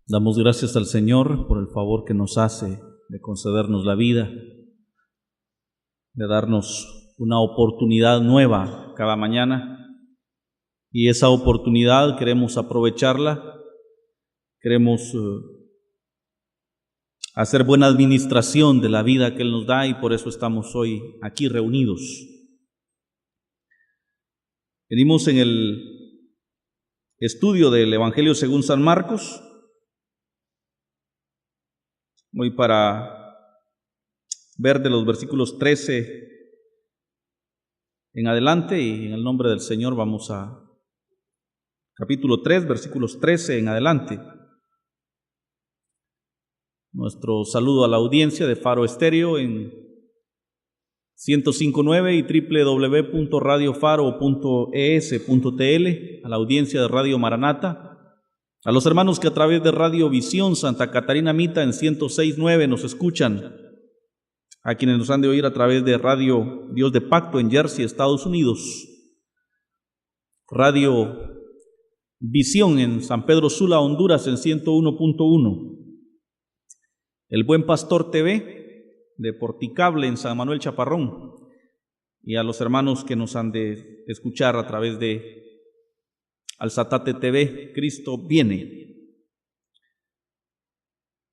Damos gracias al Señor por el favor que nos hace de concedernos la vida, de darnos una oportunidad nueva cada mañana, y esa oportunidad queremos aprovecharla, queremos hacer buena administración de la vida que Él nos da, y por eso estamos hoy aquí reunidos. Venimos en el estudio del Evangelio según San Marcos. Voy para ver de los versículos 13 en adelante, y en el nombre del Señor vamos a capítulo 3, versículos 13 en adelante. Nuestro saludo a la audiencia de Faro Estéreo en 105.9 y www.radiofaro.es.tl, a la audiencia de Radio Maranata, a los hermanos que a través de Radio Visión Santa Catarina Mita en 106.9 nos escuchan, a quienes nos han de oír a través de Radio Dios de Pacto en Jersey, Estados Unidos, Radio Visión en San Pedro Sula, Honduras en 101.1, El Buen Pastor TV de Porticable en San Manuel Chaparrón, y a los hermanos que nos han de escuchar a través de Alzatate TV, Cristo viene.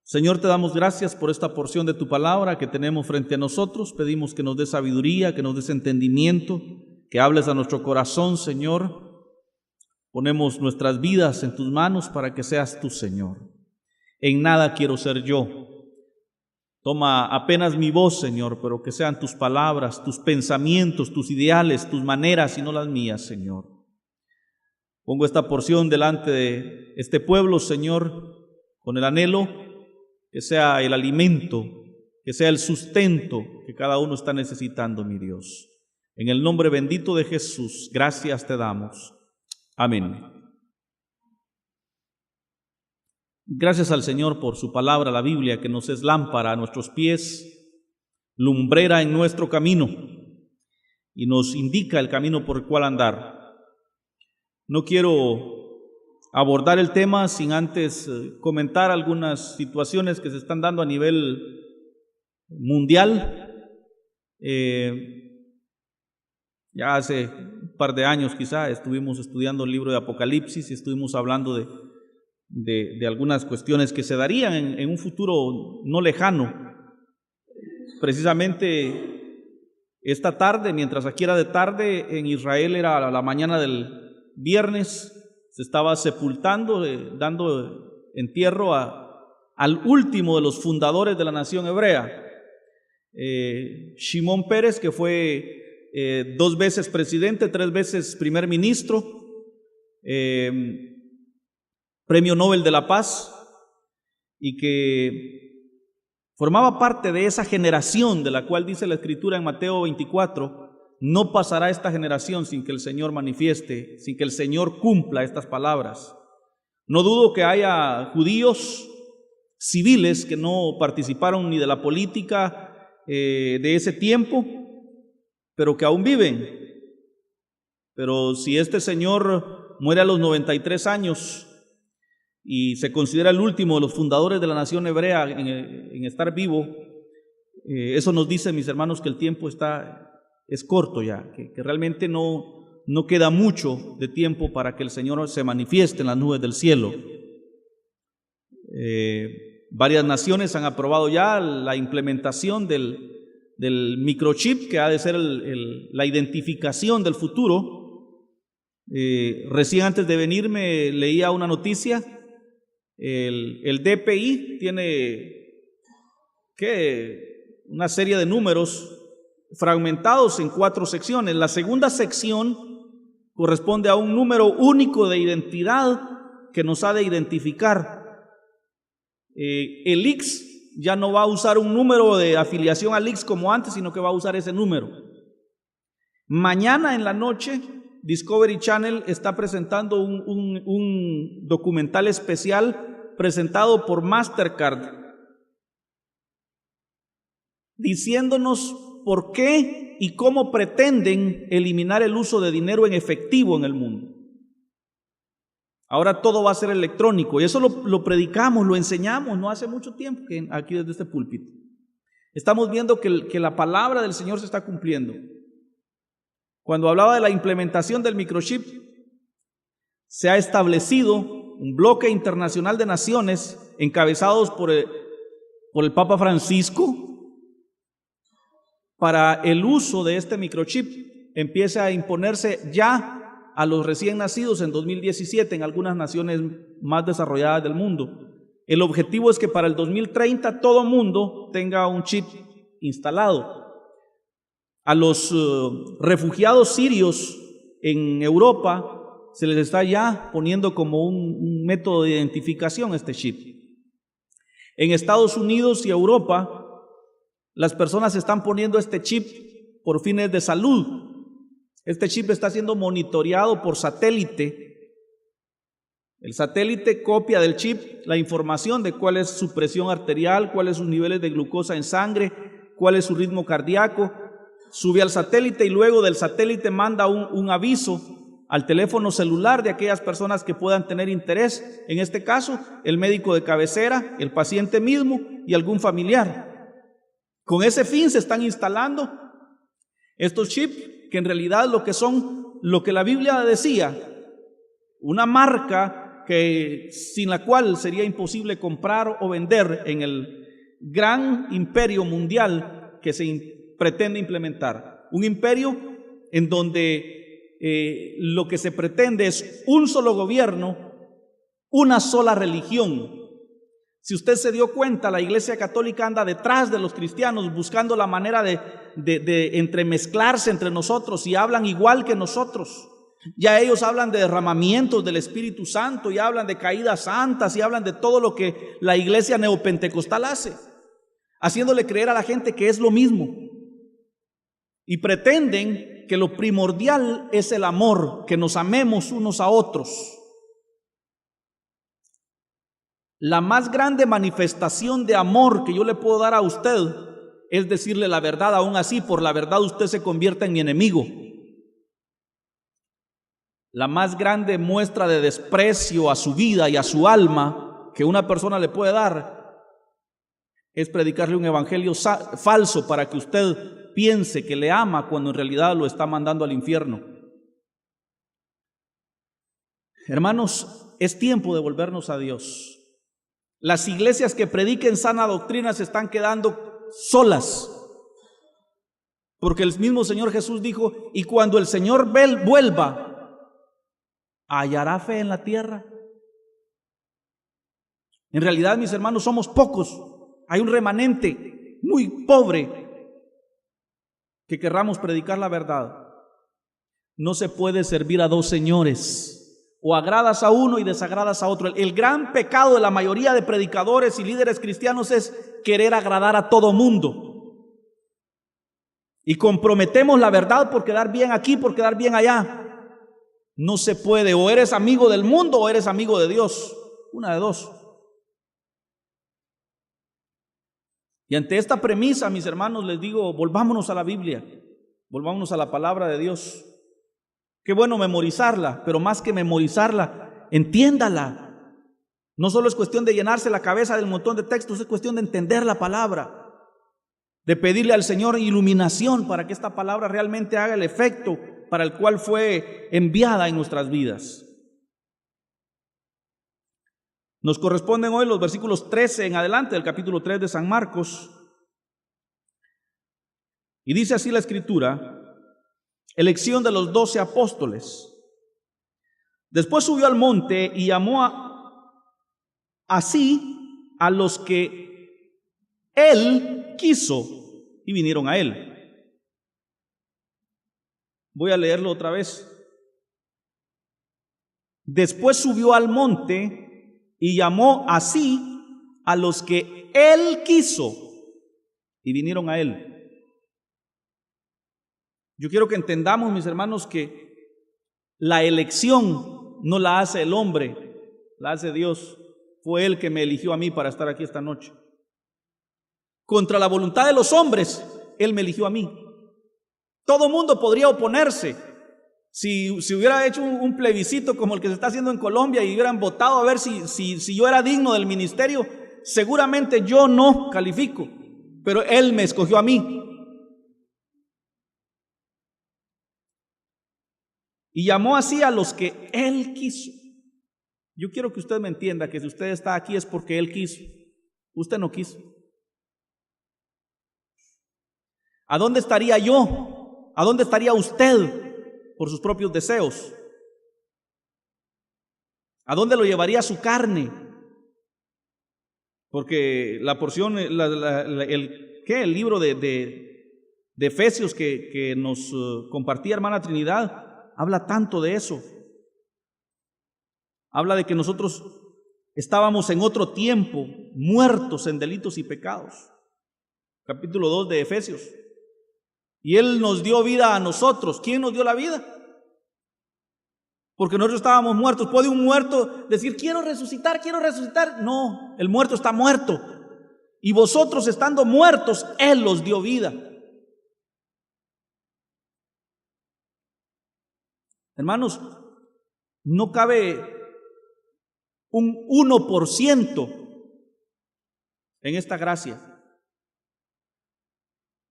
Señor, te damos gracias por esta porción de tu palabra que tenemos frente a nosotros. Pedimos que nos des sabiduría, que nos des entendimiento, que hables a nuestro corazón, Señor. Ponemos nuestras vidas en tus manos para que seas tú, Señor. En nada quiero ser yo. Toma apenas mi voz, Señor, pero que sean tus palabras, tus pensamientos, tus ideales, tus maneras y no las mías, Señor. Pongo esta porción delante de este pueblo, Señor, con el anhelo que sea el alimento, que sea el sustento que cada uno está necesitando, mi Dios. En el nombre bendito de Jesús, gracias te damos. Amén. Gracias al Señor por su palabra, la Biblia, que nos es lámpara a nuestros pies, lumbrera en nuestro camino, y nos indica el camino por el cual andar. No quiero abordar el tema sin antes comentar algunas situaciones que se están dando a nivel mundial. Ya hace un par de años quizá estuvimos estudiando el libro de Apocalipsis y estuvimos hablando de algunas cuestiones que se darían en un futuro no lejano. Precisamente esta tarde, mientras aquí era de tarde, en Israel era la mañana del viernes, se estaba sepultando, dando entierro al último de los fundadores de la nación hebrea, Shimón Peres, que fue 2 veces presidente, 3 veces primer ministro, Premio Nobel de la Paz, y que formaba parte de esa generación de la cual dice la Escritura en Mateo 24, no pasará esta generación sin que el Señor manifieste, sin que el Señor cumpla estas palabras. No dudo que haya judíos civiles que no participaron ni de la política de ese tiempo, pero que aún viven. Pero si este Señor muere a los 93 años y se considera el último de los fundadores de la nación hebrea en estar vivo, eso nos dice, mis hermanos, que el tiempo es corto ya, que realmente no queda mucho de tiempo para que el Señor se manifieste en las nubes del cielo. Varias naciones han aprobado ya la implementación del microchip, que ha de ser la identificación del futuro. Recién antes de venirme leía una noticia. El DPI tiene una serie de números fragmentados en 4 secciones. La segunda sección corresponde a un número único de identidad que nos ha de identificar. El IX ya no va a usar un número de afiliación al IX como antes, sino que va a usar ese número. Mañana en la noche, Discovery Channel está presentando un documental especial presentado por Mastercard, diciéndonos por qué y cómo pretenden eliminar el uso de dinero en efectivo en el mundo. Ahora todo va a ser electrónico, y eso lo predicamos, lo enseñamos no hace mucho tiempo, que aquí desde este púlpito. Estamos viendo que la palabra del Señor se está cumpliendo. Cuando hablaba de la implementación del microchip, se ha establecido un bloque internacional de naciones encabezados por el Papa Francisco para el uso de este microchip. Empieza a imponerse ya a los recién nacidos en 2017 en algunas naciones más desarrolladas del mundo. El objetivo es que para el 2030 todo mundo tenga un chip instalado. A los refugiados sirios en Europa se les está ya poniendo como un método de identificación este chip. En Estados Unidos y Europa, las personas están poniendo este chip por fines de salud. Este chip está siendo monitoreado por satélite. El satélite copia del chip la información de cuál es su presión arterial, cuáles sus niveles de glucosa en sangre, cuál es su ritmo cardíaco. Sube al satélite y luego del satélite manda un aviso al teléfono celular de aquellas personas que puedan tener interés. En este caso, el médico de cabecera, el paciente mismo y algún familiar. Con ese fin se están instalando estos chips, que en realidad lo que son, lo que la Biblia decía, una marca sin la cual sería imposible comprar o vender en el gran imperio mundial que se pretende implementar. Un imperio en donde lo que se pretende es un solo gobierno, una sola religión. Si usted se dio cuenta, la Iglesia Católica anda detrás de los cristianos buscando la manera de entremezclarse entre nosotros, y hablan igual que nosotros. Ya ellos hablan de derramamientos del Espíritu Santo, y hablan de caídas santas, y hablan de todo lo que la iglesia neopentecostal hace, haciéndole creer a la gente que es lo mismo. Y pretenden que lo primordial es el amor, que nos amemos unos a otros. La más grande manifestación de amor que yo le puedo dar a usted es decirle la verdad. Aún así, por la verdad usted se convierte en mi enemigo. La más grande muestra de desprecio a su vida y a su alma que una persona le puede dar es predicarle un evangelio falso para que usted piense que le ama cuando en realidad lo está mandando al infierno. Hermanos, es tiempo de volvernos a Dios. Las iglesias que prediquen sana doctrina se están quedando solas, porque el mismo Señor Jesús dijo: y cuando el Señor vuelva, ¿hallará fe en la tierra? En realidad, mis hermanos, somos pocos. Hay un remanente muy pobre que querramos predicar la verdad. No se puede servir a dos señores. O agradas a uno y desagradas a otro. El gran pecado de la mayoría de predicadores y líderes cristianos es querer agradar a todo mundo. Y comprometemos la verdad por quedar bien aquí, por quedar bien allá. No se puede. O eres amigo del mundo o eres amigo de Dios. Una de dos. Y ante esta premisa, mis hermanos, les digo, volvámonos a la Biblia. Volvámonos a la palabra de Dios. Qué bueno memorizarla, pero más que memorizarla, entiéndala. No solo es cuestión de llenarse la cabeza del montón de textos, es cuestión de entender la palabra, de pedirle al Señor iluminación para que esta palabra realmente haga el efecto para el cual fue enviada en nuestras vidas. Nos corresponden hoy los versículos 13 en adelante del capítulo 3 de San Marcos. Y dice así la Escritura: elección de los 12 apóstoles. Después subió al monte y llamó así a los que él quiso, y vinieron a él. Voy a leerlo otra vez. Después subió al monte y llamó así a los que él quiso, y vinieron a él. Yo quiero que entendamos, mis hermanos, que la elección no la hace el hombre, la hace Dios. Fue Él que me eligió a mí para estar aquí esta noche. Contra la voluntad de los hombres, Él me eligió a mí. Todo mundo podría oponerse, Si hubiera hecho un plebiscito como el que se está haciendo en Colombia y hubieran votado a ver si yo era digno del ministerio, seguramente yo no califico, pero Él me escogió a mí. Y llamó así a los que Él quiso. Yo quiero que usted me entienda que si usted está aquí es porque Él quiso. Usted no quiso. ¿A dónde estaría yo? ¿A dónde estaría usted por sus propios deseos? ¿A dónde lo llevaría su carne? Porque la porción, el libro de Efesios que nos compartía hermana Trinidad, habla tanto de eso. Habla de que nosotros estábamos en otro tiempo, muertos en delitos y pecados. Capítulo 2 de Efesios. Y Él nos dio vida a nosotros. ¿Quién nos dio la vida? Porque nosotros estábamos muertos. ¿Puede un muerto decir, quiero resucitar, quiero resucitar? No, el muerto está muerto. Y vosotros estando muertos, Él los dio vida. Hermanos, no cabe un 1% en esta gracia.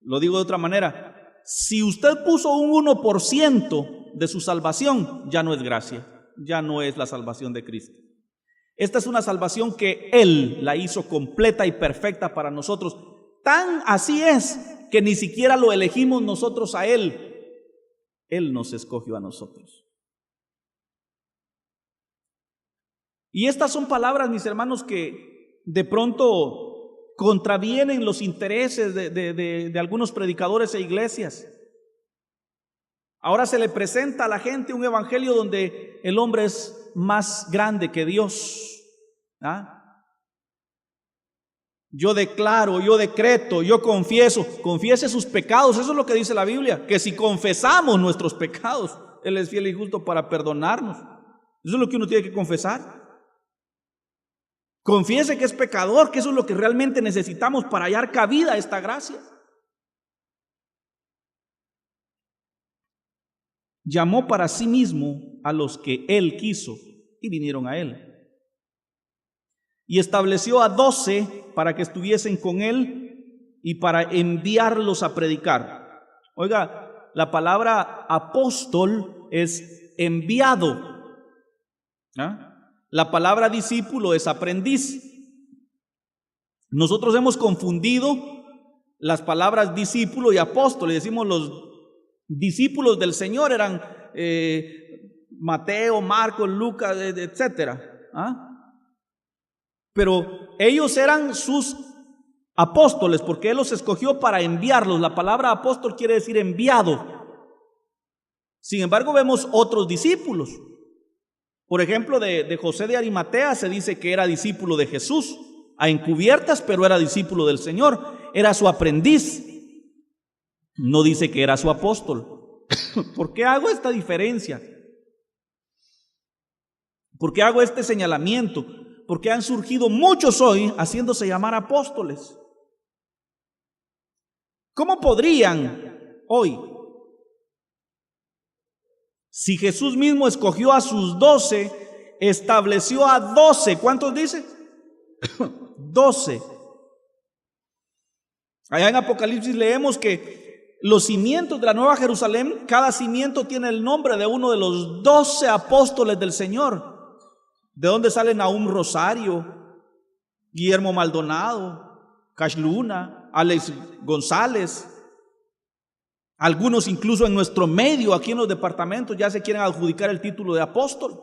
Lo digo de otra manera. Si usted puso un 1% de su salvación, ya no es gracia, ya no es la salvación de Cristo. Esta es una salvación que Él la hizo completa y perfecta para nosotros. Tan así es que ni siquiera lo elegimos nosotros a Él. Él nos escogió a nosotros. Y estas son palabras, mis hermanos, que de pronto contravienen los intereses de algunos predicadores e iglesias. Ahora se le presenta a la gente un evangelio donde el hombre es más grande que Dios. Yo declaro, yo decreto, yo confieso. Confiese sus pecados, eso es lo que dice la Biblia, que si confesamos nuestros pecados, Él es fiel y justo para perdonarnos. Eso es lo que uno tiene que confesar. Confiese que es pecador, que eso es lo que realmente necesitamos para hallar cabida a esta gracia. Llamó para sí mismo a los que Él quiso y vinieron a Él. Y estableció a 12 para que estuviesen con Él y para enviarlos a predicar. Oiga, la palabra apóstol es enviado. La palabra discípulo es aprendiz. Nosotros hemos confundido las palabras discípulo y apóstol. Y decimos los discípulos del Señor eran Mateo, Marcos, Lucas, etcétera. Pero ellos eran sus apóstoles porque Él los escogió para enviarlos. La palabra apóstol quiere decir enviado. Sin embargo, vemos otros discípulos. Por ejemplo, de José de Arimatea se dice que era discípulo de Jesús, a encubiertas, pero era discípulo del Señor, era su aprendiz. No dice que era su apóstol. ¿Por qué hago esta diferencia? ¿Por qué hago este señalamiento? Porque han surgido muchos hoy haciéndose llamar apóstoles. ¿Cómo podrían hoy? Si Jesús mismo escogió a sus 12, estableció a 12. ¿Cuántos dice? 12. Allá en Apocalipsis leemos que los cimientos de la Nueva Jerusalén, cada cimiento tiene el nombre de uno de los 12 apóstoles del Señor. De donde salen Nahum Rosario, Guillermo Maldonado, Cash Luna, Alex González. Algunos incluso en nuestro medio, aquí en los departamentos, ya se quieren adjudicar el título de apóstol.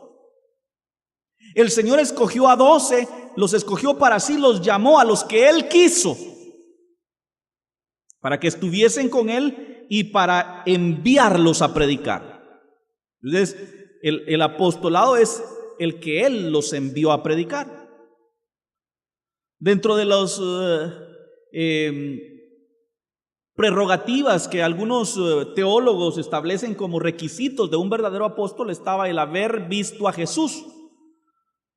El Señor escogió a 12, los escogió para sí, los llamó a los que Él quiso, para que estuviesen con Él y para enviarlos a predicar. Entonces, el apostolado es el que Él los envió a predicar. Dentro de los prerrogativas que algunos teólogos establecen como requisitos de un verdadero apóstol estaba el haber visto a Jesús.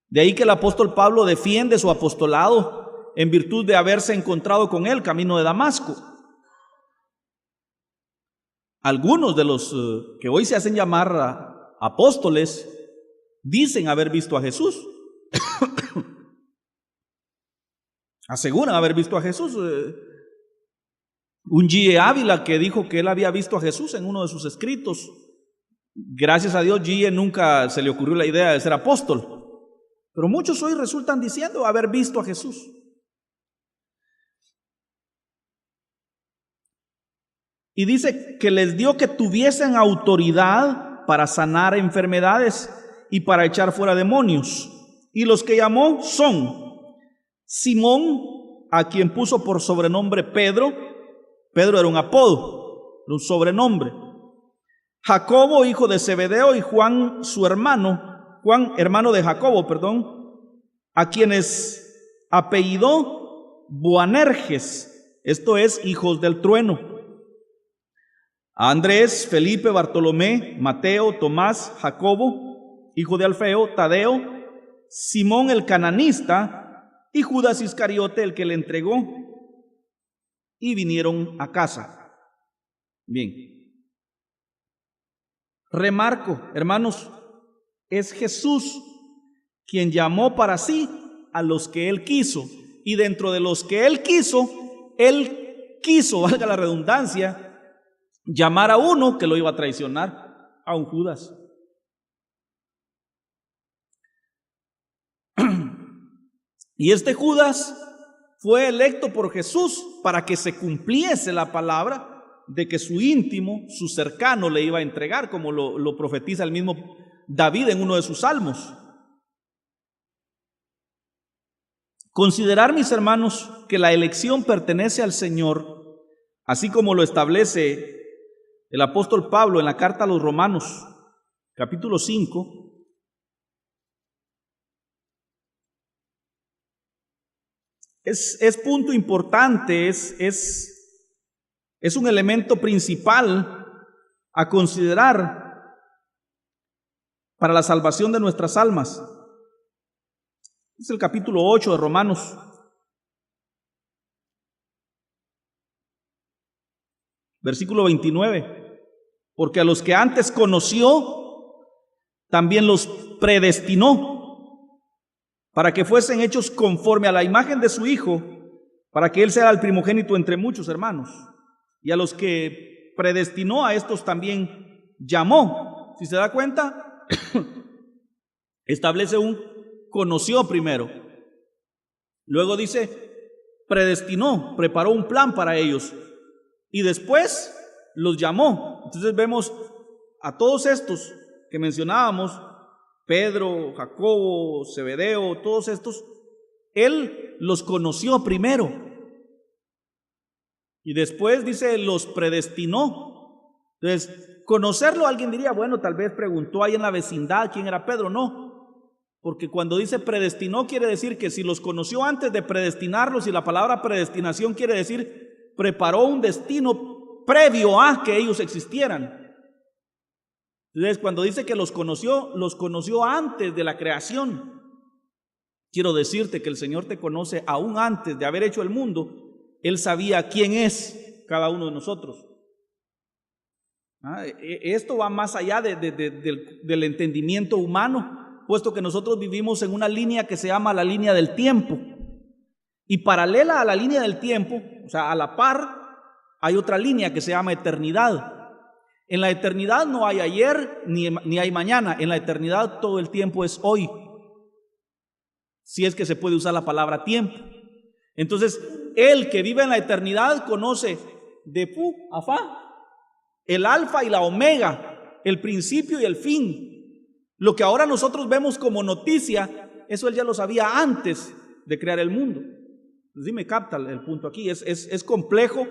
De ahí que el apóstol Pablo defiende su apostolado en virtud de haberse encontrado con él camino de Damasco. Algunos de los que hoy se hacen llamar apóstoles dicen haber visto a Jesús. Aseguran haber visto a Jesús. Un G. Ávila que dijo que él había visto a Jesús en uno de sus escritos. Gracias a Dios, G. nunca se le ocurrió la idea de ser apóstol. Pero muchos hoy resultan diciendo haber visto a Jesús. Y dice que les dio que tuviesen autoridad para sanar enfermedades y para echar fuera demonios. Y los que llamó son Simón, a quien puso por sobrenombre Pedro. Pedro era un apodo, un sobrenombre. Jacobo, hijo de Zebedeo, y Juan, su hermano, Juan, hermano de Jacobo, a quienes apellidó Boanerges, esto es, hijos del trueno. A Andrés, Felipe, Bartolomé, Mateo, Tomás, Jacobo, hijo de Alfeo, Tadeo, Simón el cananista y Judas Iscariote, el que le entregó, y vinieron a casa. Bien. Remarco, hermanos, es Jesús quien llamó para sí a los que Él quiso, y dentro de los que Él quiso, valga la redundancia, llamar a uno que lo iba a traicionar, a un Judas. Y este Judas fue electo por Jesús para que se cumpliese la palabra de que su íntimo, su cercano, le iba a entregar, como lo profetiza el mismo David en uno de sus salmos. Considerar, mis hermanos, que la elección pertenece al Señor, así como lo establece el apóstol Pablo en la carta a los Romanos, capítulo 5, es punto importante, es un elemento principal a considerar para la salvación de nuestras almas. Es el capítulo 8 de Romanos. Versículo 29. Porque a los que antes conoció, también los predestinó para que fuesen hechos conforme a la imagen de su Hijo, para que Él sea el primogénito entre muchos hermanos. Y a los que predestinó, a estos también llamó. Si se da cuenta, establece un conoció primero. Luego dice, predestinó, preparó un plan para ellos. Y después los llamó. Entonces vemos a todos estos que mencionábamos, Pedro, Jacobo, Zebedeo, todos estos, Él los conoció primero. Y después dice, los predestinó. Entonces, conocerlo, alguien diría, bueno, tal vez preguntó ahí en la vecindad quién era Pedro. No, porque cuando dice predestinó, quiere decir que si los conoció antes de predestinarlos, y la palabra predestinación quiere decir preparó un destino previo a que ellos existieran. Entonces, cuando dice que los conoció antes de la creación. Quiero decirte que el Señor te conoce aún antes de haber hecho el mundo. Él sabía quién es cada uno de nosotros. Esto va más allá del entendimiento humano, puesto que nosotros vivimos en una línea que se llama la línea del tiempo. Y paralela a la línea del tiempo, o sea, a la par, hay otra línea que se llama eternidad. En la eternidad no hay ayer ni hay mañana. En la eternidad todo el tiempo es hoy. Si es que se puede usar la palabra tiempo. Entonces, el que vive en la eternidad conoce de fu a fa, el alfa y la omega, el principio y el fin. Lo que ahora nosotros vemos como noticia, eso él ya lo sabía antes de crear el mundo. Entonces, sí me capta el punto aquí. Es complejo,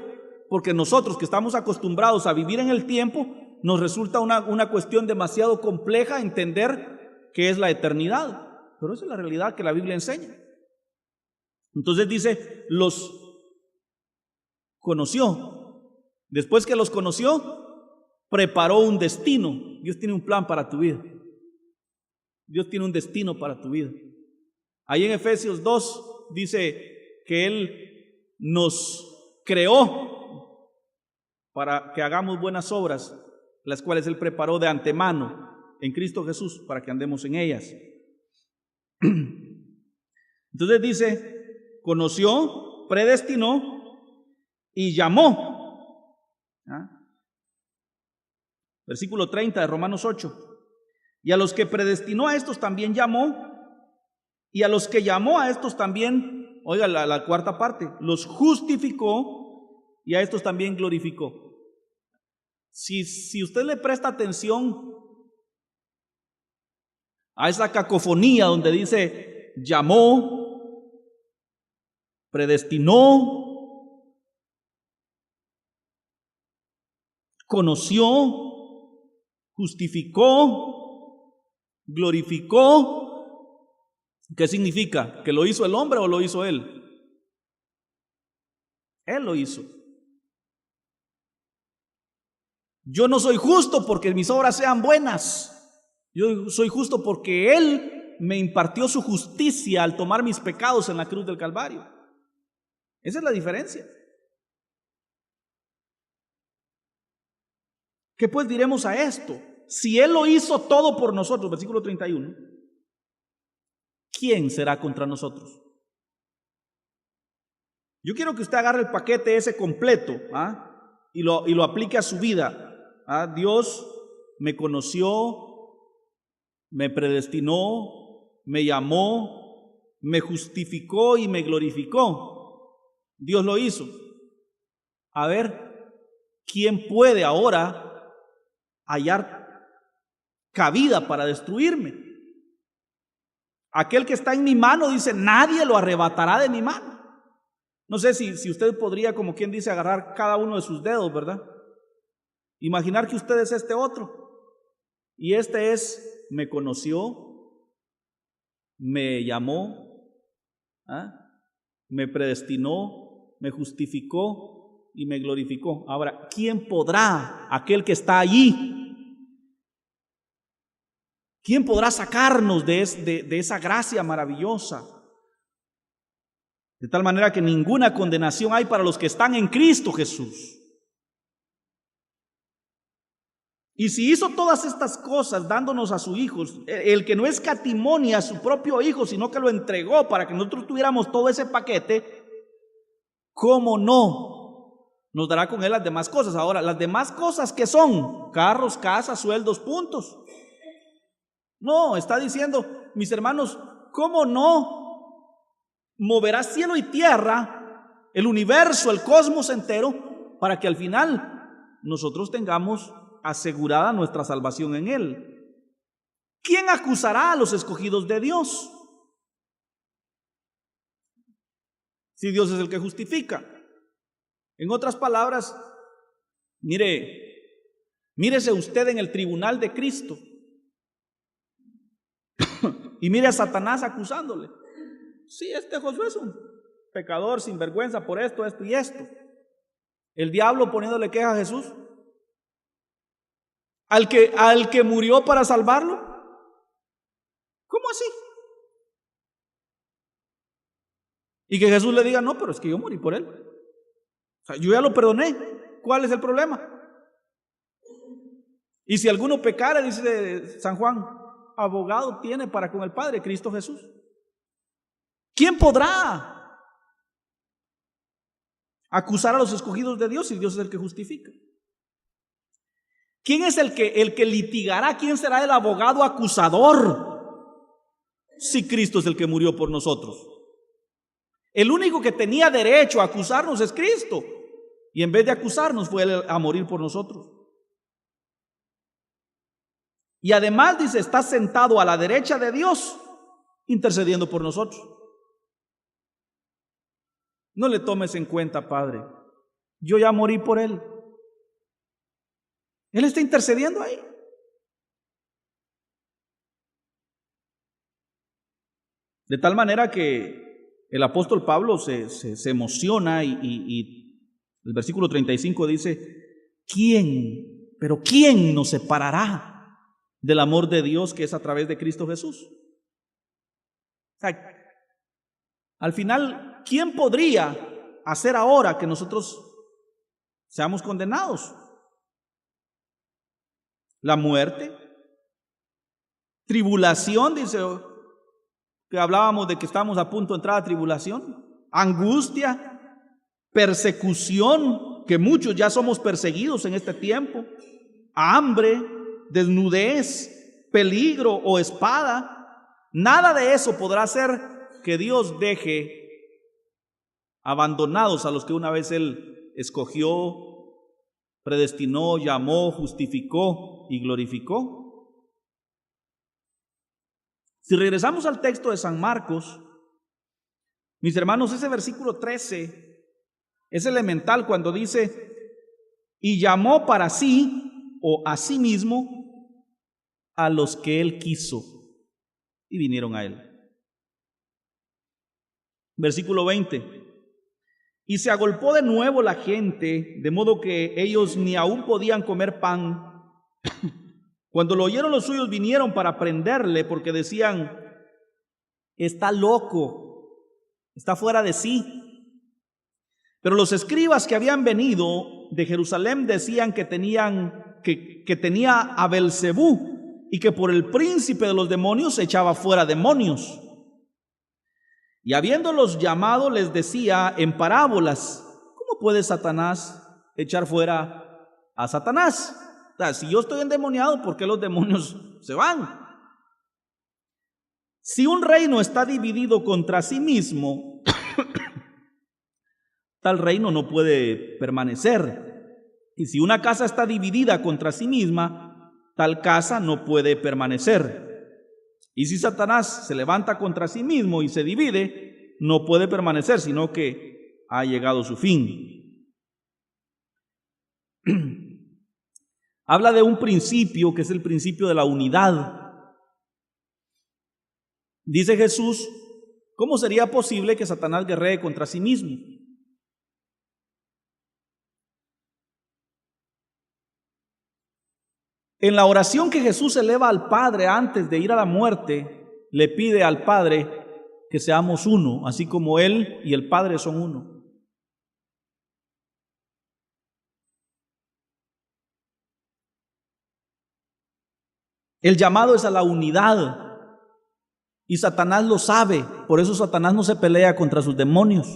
porque nosotros que estamos acostumbrados a vivir en el tiempo, nos resulta una cuestión demasiado compleja entender qué es la eternidad. Pero esa es la realidad que la Biblia enseña. Entonces dice, los conoció. Después que los conoció, preparó un destino. Dios tiene un plan para tu vida. Dios tiene un destino para tu vida. Ahí en Efesios 2 dice que Él nos creó para que hagamos buenas obras, las cuales Él preparó de antemano en Cristo Jesús para que andemos en ellas. Entonces dice, conoció, predestinó y llamó. Versículo 30 de Romanos 8. Y a los que predestinó a estos también llamó, y a los que llamó a estos también, oiga la cuarta parte, los justificó y a estos también glorificó. Si usted le presta atención a esa cacofonía donde dice llamó, predestinó, conoció, justificó, glorificó, ¿qué significa? ¿Que lo hizo el hombre o lo hizo Él? Él lo hizo. Yo no soy justo porque mis obras sean buenas. Yo soy justo porque Él me impartió su justicia al tomar mis pecados en la cruz del Calvario. Esa es la diferencia. ¿Qué pues diremos a esto? Si Él lo hizo todo por nosotros, versículo 31, ¿quién será contra nosotros? Yo quiero que usted agarre el paquete ese completo y lo aplique a su vida. Dios me conoció, me predestinó, me llamó, me justificó y me glorificó. Dios lo hizo. A ver, ¿quién puede ahora hallar cabida para destruirme? Aquel que está en mi mano, dice, nadie lo arrebatará de mi mano. No sé si usted podría, como quien dice, agarrar cada uno de sus dedos, ¿verdad? Imaginar que usted es este otro. Y este es, me conoció, me llamó, me predestinó, me justificó y me glorificó. Ahora, ¿quién podrá, aquel que está allí? ¿Quién podrá sacarnos de esa gracia maravillosa? De tal manera que ninguna condenación hay para los que están en Cristo Jesús. Y si hizo todas estas cosas dándonos a su Hijo, el que no escatimó ni a su propio Hijo, sino que lo entregó para que nosotros tuviéramos todo ese paquete, ¿cómo no nos dará con Él las demás cosas? Ahora, las demás cosas, ¿qué son? Carros, casas, sueldos, puntos. No, está diciendo, mis hermanos, ¿cómo no moverá cielo y tierra, el universo, el cosmos entero, para que al final nosotros tengamos asegurada nuestra salvación en Él? ¿Quién acusará a los escogidos de Dios? Si Dios es el que justifica. En otras palabras, mírese usted en el tribunal de Cristo y mire a Satanás acusándole. Sí, este Josué es un pecador sin vergüenza por esto, esto y esto. El diablo poniéndole queja a Jesús. Al que murió para salvarlo. ¿Cómo así? Y que Jesús le diga, no, pero es que yo morí por él. O sea, yo ya lo perdoné. ¿Cuál es el problema? Y si alguno pecara, dice San Juan, abogado tiene para con el Padre, Cristo Jesús. ¿Quién podrá acusar a los escogidos de Dios si Dios es el que justifica? ¿Quién es el que litigará? ¿Quién será el abogado acusador? Si Cristo es el que murió por nosotros. El único que tenía derecho a acusarnos es Cristo. Y en vez de acusarnos fue Él a morir por nosotros. Y además dice, está sentado a la derecha de Dios, intercediendo por nosotros. No le tomes en cuenta, Padre. Yo ya morí por Él. Él está intercediendo ahí. De tal manera que el apóstol Pablo se emociona y el versículo 35 dice, ¿quién? Pero ¿quién nos separará del amor de Dios que es a través de Cristo Jesús? O sea, al final, ¿quién podría hacer ahora que nosotros seamos condenados. La muerte, tribulación, dice que hablábamos de que estamos a punto de entrar a tribulación, angustia, persecución, que muchos ya somos perseguidos en este tiempo, hambre, desnudez, peligro o espada. Nada de eso podrá hacer que Dios deje abandonados a los que una vez Él escogió, predestinó, llamó, justificó y glorificó. Si regresamos al texto de San Marcos, mis hermanos, ese versículo 13 es elemental cuando dice: y llamó para sí o a sí mismo a los que Él quiso, y vinieron a Él. Versículo 20: y se agolpó de nuevo la gente, de modo que ellos ni aún podían comer pan. Cuando lo oyeron los suyos, vinieron para prenderle, porque decían: está loco, está fuera de sí. Pero los escribas que habían venido de Jerusalén decían que tenía a Belzebú, y que por el príncipe de los demonios echaba fuera demonios. Y habiéndolos llamado, les decía en parábolas: ¿cómo puede Satanás echar fuera a Satanás? O sea, si yo estoy endemoniado, ¿por qué los demonios se van? Si un reino está dividido contra sí mismo, tal reino no puede permanecer. Y si una casa está dividida contra sí misma, tal casa no puede permanecer. Y si Satanás se levanta contra sí mismo y se divide, no puede permanecer, sino que ha llegado su fin. Habla de un principio que es el principio de la unidad. Dice Jesús: ¿cómo sería posible que Satanás guerree contra sí mismo? En la oración que Jesús eleva al Padre antes de ir a la muerte, le pide al Padre que seamos uno, así como Él y el Padre son uno. El llamado es a la unidad, y Satanás lo sabe. Por eso Satanás no se pelea contra sus demonios.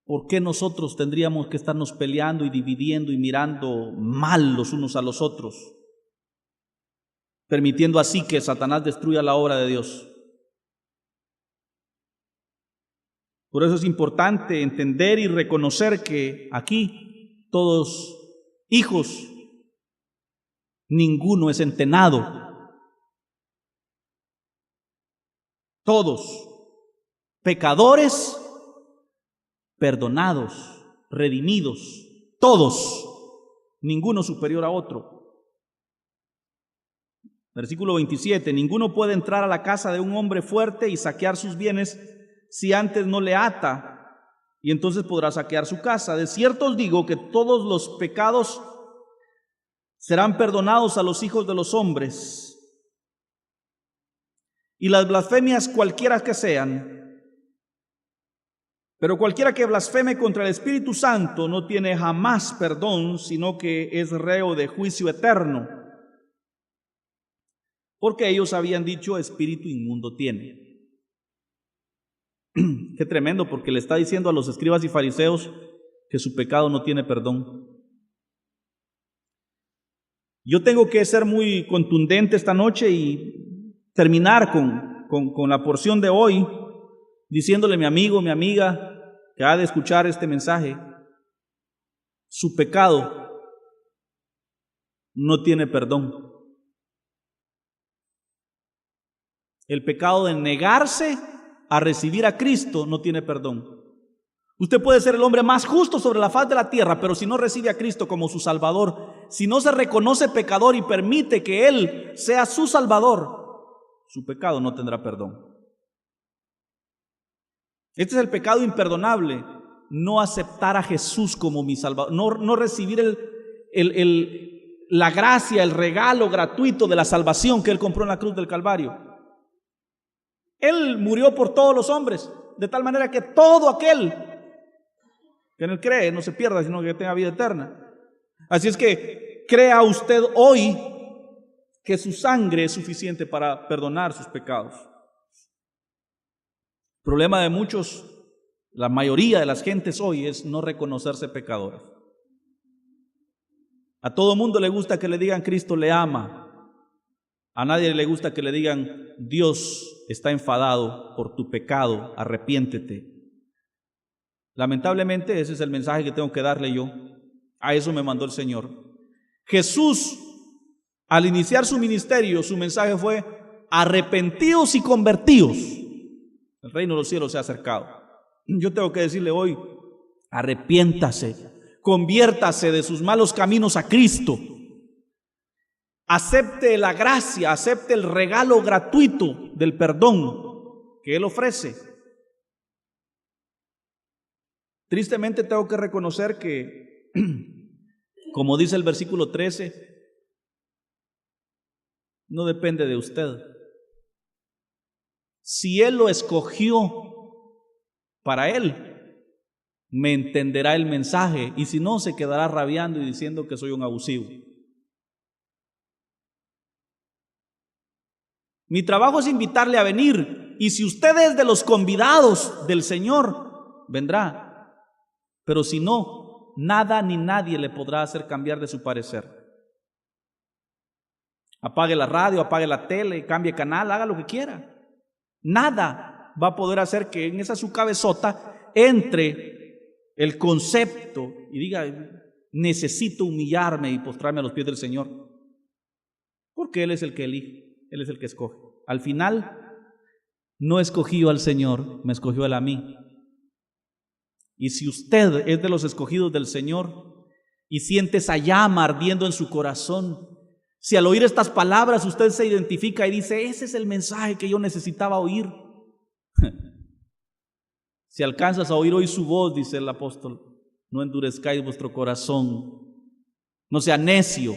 ¿Por qué nosotros tendríamos que estarnos peleando y dividiendo y mirando mal los unos a los otros, permitiendo así que Satanás destruya la obra de Dios? Por eso es importante entender y reconocer que aquí todos hijos, ninguno es entenado. Todos pecadores, perdonados, redimidos, todos, ninguno superior a otro. Versículo 27: ninguno puede entrar a la casa de un hombre fuerte y saquear sus bienes si antes no le ata, y entonces podrá saquear su casa. De cierto os digo que todos los pecados serán perdonados a los hijos de los hombres, y las blasfemias cualquiera que sean. Pero cualquiera que blasfeme contra el Espíritu Santo no tiene jamás perdón, sino que es reo de juicio eterno, porque ellos habían dicho: espíritu inmundo tiene. Qué tremendo, porque le está diciendo a los escribas y fariseos que su pecado no tiene perdón. Yo tengo que ser muy contundente esta noche y terminar con la porción de hoy, diciéndole a mi amigo, mi amiga, que ha de escuchar este mensaje: su pecado no tiene perdón. El pecado de negarse a recibir a Cristo no tiene perdón. Usted puede ser el hombre más justo sobre la faz de la tierra, pero si no recibe a Cristo como su Salvador, si no se reconoce pecador y permite que Él sea su Salvador, su pecado no tendrá perdón. Este es el pecado imperdonable: no aceptar a Jesús como mi Salvador, no recibir la gracia, el regalo gratuito de la salvación que Él compró en la cruz del Calvario. Él murió por todos los hombres. de tal manera que todo aquel que en él cree no se pierda, sino que tenga vida eterna. Así es que crea usted hoy que su sangre es suficiente para perdonar sus pecados. El problema de muchos, la mayoría de las gentes hoy, es no reconocerse pecadores. A todo mundo le gusta que le digan Cristo le ama. A nadie le gusta que le digan Dios está enfadado por tu pecado, arrepiéntete. Lamentablemente ese es el mensaje que tengo que darle yo. A eso me mandó el Señor. Jesús, al iniciar su ministerio, su mensaje fue: arrepentidos y convertidos, el reino de los cielos se ha acercado. Yo tengo que decirle hoy: arrepiéntase, conviértase de sus malos caminos a Cristo, acepte la gracia, acepte el regalo gratuito del perdón que Él ofrece. Tristemente tengo que reconocer que, como dice el versículo 13, no depende de usted. Si Él lo escogió para Él, me entenderá el mensaje, y si no, se quedará rabiando y diciendo que soy un abusivo. Mi trabajo es invitarle a venir, y si usted es de los convidados del Señor, vendrá. Pero si no, nada ni nadie le podrá hacer cambiar de su parecer. Apague la radio, apague la tele, cambie canal, haga lo que quiera. Nada va a poder hacer que en esa su cabezota entre el concepto y diga: necesito humillarme y postrarme a los pies del Señor. Porque Él es el que elige, Él es el que escoge. Al final, no escogí yo al Señor, me escogió Él a mí. Y si usted es de los escogidos del Señor y siente esa llama ardiendo en su corazón, si al oír estas palabras usted se identifica y dice: ese es el mensaje que yo necesitaba oír. Si alcanzas a oír hoy su voz, dice el apóstol, no endurezcáis vuestro corazón, no sea necio.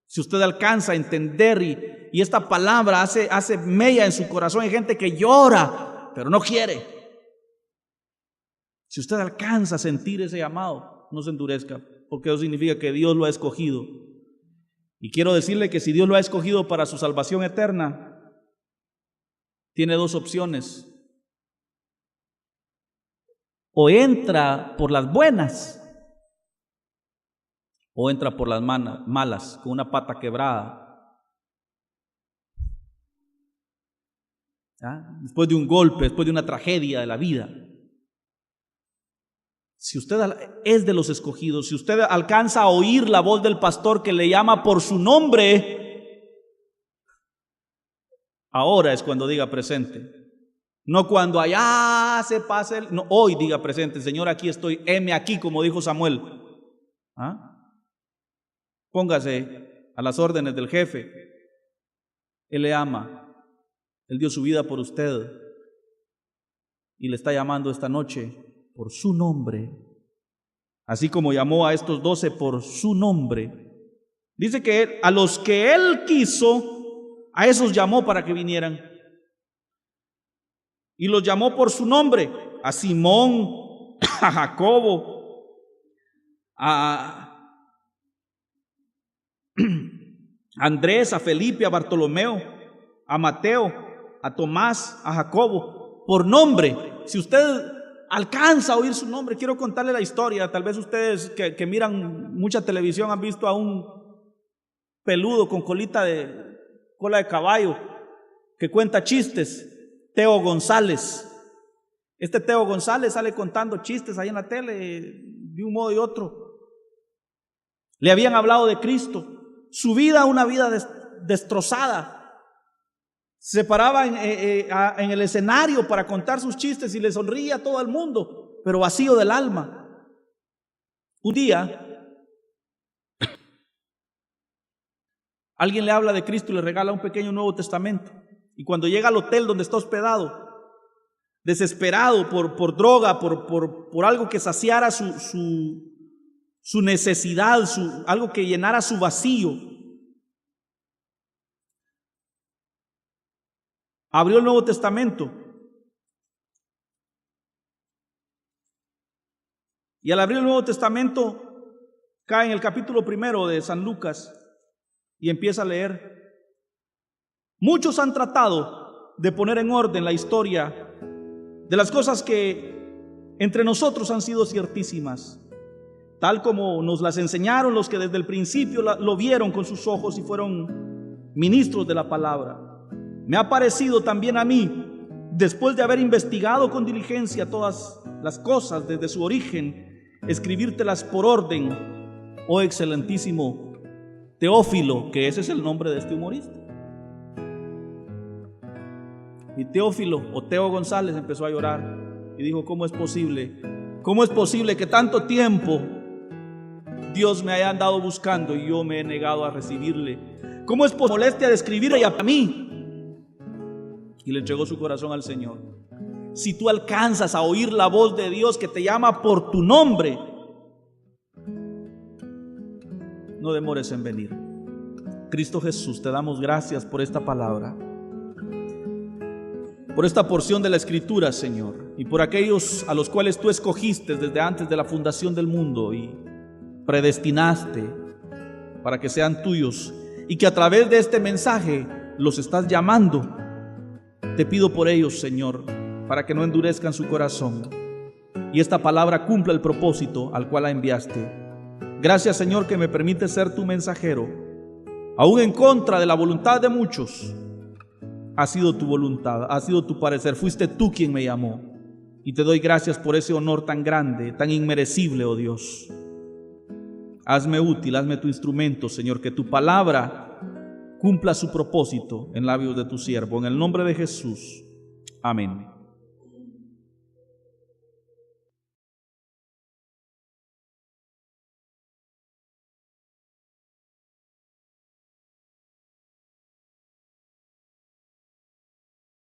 Si usted alcanza a entender y esta palabra hace mella en su corazón, hay gente que llora, pero no quiere. Si usted alcanza a sentir ese llamado, no se endurezca, porque eso significa que Dios lo ha escogido. Y quiero decirle que si Dios lo ha escogido para su salvación eterna, tiene dos opciones: o entra por las buenas, o entra por las malas, con una pata quebrada. Después de un golpe, después de una tragedia de la vida. Si usted es de los escogidos, si usted alcanza a oír la voz del pastor que le llama por su nombre, ahora es cuando diga presente. No cuando allá se pase, no, hoy diga presente: Señor, aquí estoy, heme aquí, como dijo Samuel. Póngase a las órdenes del jefe. Él le ama, Él dio su vida por usted y le está llamando esta noche por su nombre, así como llamó a estos 12 por su nombre. Dice que a los que Él quiso, a esos llamó para que vinieran. Y los llamó por su nombre: a Simón, a Jacobo, a Andrés, a Felipe, a Bartolomeo, a Mateo, a Tomás, a Jacobo, por nombre. Si usted alcanza a oír su nombre, quiero contarle la historia. Tal vez ustedes que miran mucha televisión han visto a un peludo con cola de caballo que cuenta chistes, Teo González. Este Teo González sale contando chistes ahí en la tele de un modo y otro. Le habían hablado de Cristo, su vida, una vida destrozada. Se paraba en el escenario para contar sus chistes y le sonría a todo el mundo, pero vacío del alma. Un día, alguien le habla de Cristo y le regala un pequeño Nuevo Testamento. Y cuando llega al hotel donde está hospedado, desesperado por droga, por algo que saciara su necesidad, algo que llenara su vacío, abrió el Nuevo Testamento Y al abrir el Nuevo Testamento, cae en el capítulo 1 de San Lucas y empieza a leer. Muchos han tratado de poner en orden la historia de las cosas que entre nosotros han sido ciertísimas, tal como nos las enseñaron los que desde el principio lo vieron con sus ojos y fueron ministros de la palabra. Me ha parecido también a mí, después de haber investigado con diligencia todas las cosas desde su origen, escribírtelas por orden, oh excelentísimo Teófilo, que ese es el nombre de este humorista. Y Teófilo, o Teo González, empezó a llorar y dijo: ¿cómo es posible? ¿Cómo es posible que tanto tiempo Dios me haya andado buscando y yo me he negado a recibirle? ¿Cómo es por molestia de escribirle a mí? Y le entregó su corazón al Señor. Si tú alcanzas a oír la voz de Dios que te llama por tu nombre, no demores en venir. Cristo Jesús, te damos gracias por esta palabra, por esta porción de la Escritura, Señor, y por aquellos a los cuales tú escogiste desde antes de la fundación del mundo y predestinaste para que sean tuyos, y que a través de este mensaje los estás llamando. Te pido por ellos, Señor, para que no endurezcan su corazón y esta palabra cumpla el propósito al cual la enviaste. Gracias, Señor, que me permites ser tu mensajero, aún en contra de la voluntad de muchos. Ha sido tu voluntad, ha sido tu parecer, fuiste tú quien me llamó, y te doy gracias por ese honor tan grande, tan inmerecible, oh Dios. Hazme útil, hazme tu instrumento, Señor, que tu palabra cumpla su propósito en labios de tu siervo. En el nombre de Jesús. Amén.